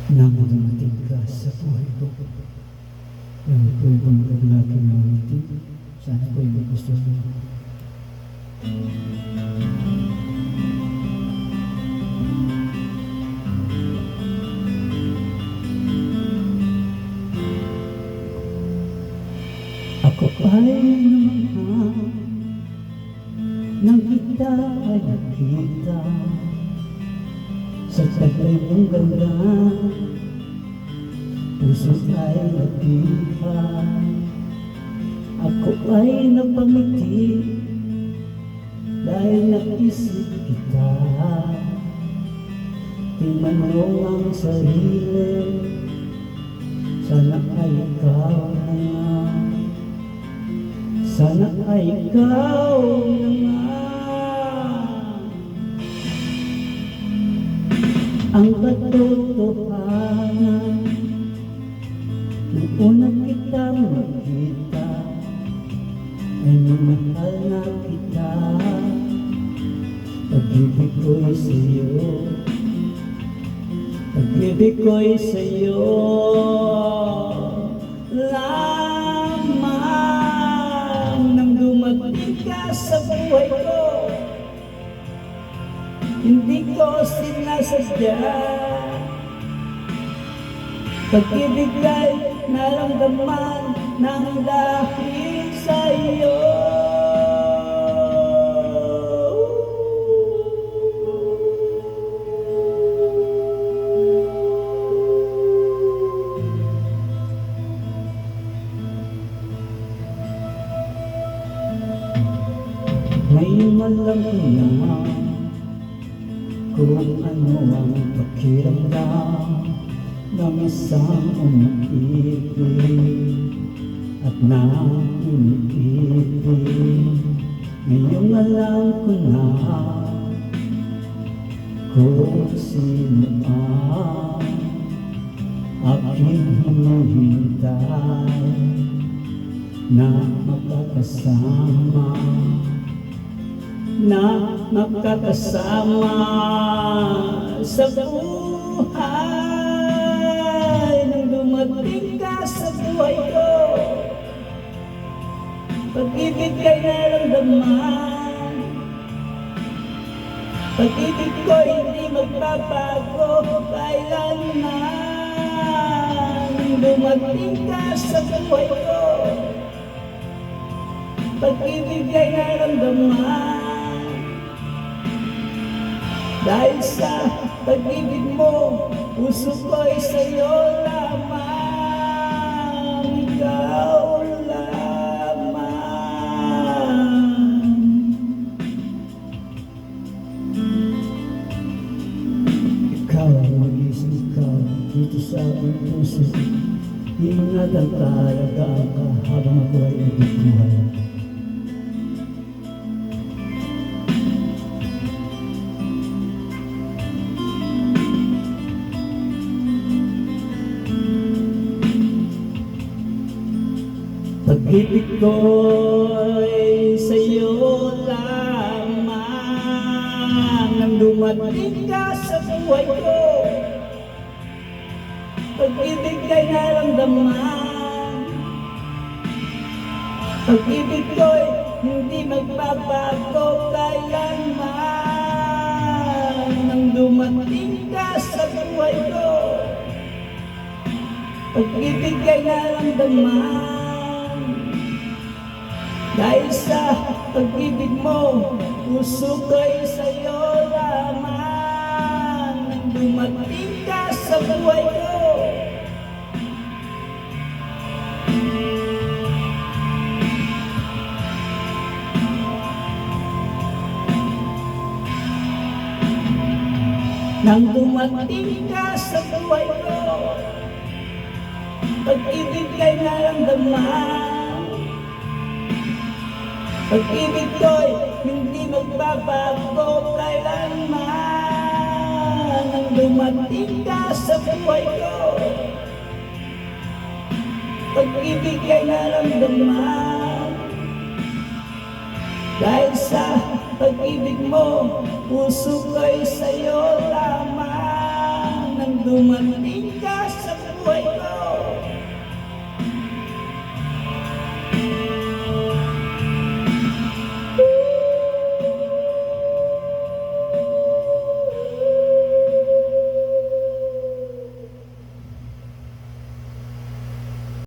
nang dumating ka sa buhay ko. Yung ko'y banggang lagi na ulitin, sana ko'y magustuhan mo. Ako ay namahal nang kita ay nakita sa taglay mong ganda, puso ay nagdihan. Ako ay napangiti dahil naisip kita. Tinanong ang sarili, sana ay ikaw na nga, sana ay ikaw na nga. Ang katotohanan nung una kitang makita ay minahal na kita. Pag-ibig ko'y sa'yo, pag-ibig ko'y sa'yo lamang. Nang dumating ka sa buhay ko, hindi ko sinasadya. Pag-ibig ay naramdaman ng dahil sa'yo. Ngayon alam ko na kung ano ang pakiramdam ng isang umiibig at iniibig. Ngayong alam ko na kung sino ang aking hinihintay na makakasama, na makakasama sa buhay. Nang dumating ka sa buhay ko, pag-ibig kay naramdaman. Pag-ibig ko hindi magbabago kailanman. Nang dumating ka sa buhay ko, pag-ibig kay naramdaman. Dahil sa pag-ibig mo, puso ko'y sa'yo lamang. Ikaw lamang. Ikaw ang mag-isang ikaw dito sa aking puso. Ingatan ka, alagaan ka habang ako ay ibigbuhay. Pag-ibig ko'y sa'yo lamang. Nang dumating ka sa buhay ko, pag-ibig kay naramdaman. Pag-ibig ko'y hindi magbabago kailanman. Nang dumating ka sa buhay ko, pag-ibig kay naramdaman. Dahil sa pag-ibig mo, puso ko'y sa'yo lamang. Nang dumating ka sa buhay ko, nang dumating ka sa buhay ko, pag-ibig kay naramdaman. Pag-ibig ko'y hindi magbabago kailanman. Nang dumating ka sa buhay ko, pag-ibig kay naramdaman. Dahil sa pag-ibig mo, puso ko'y sa'yo lamang. Nang dumating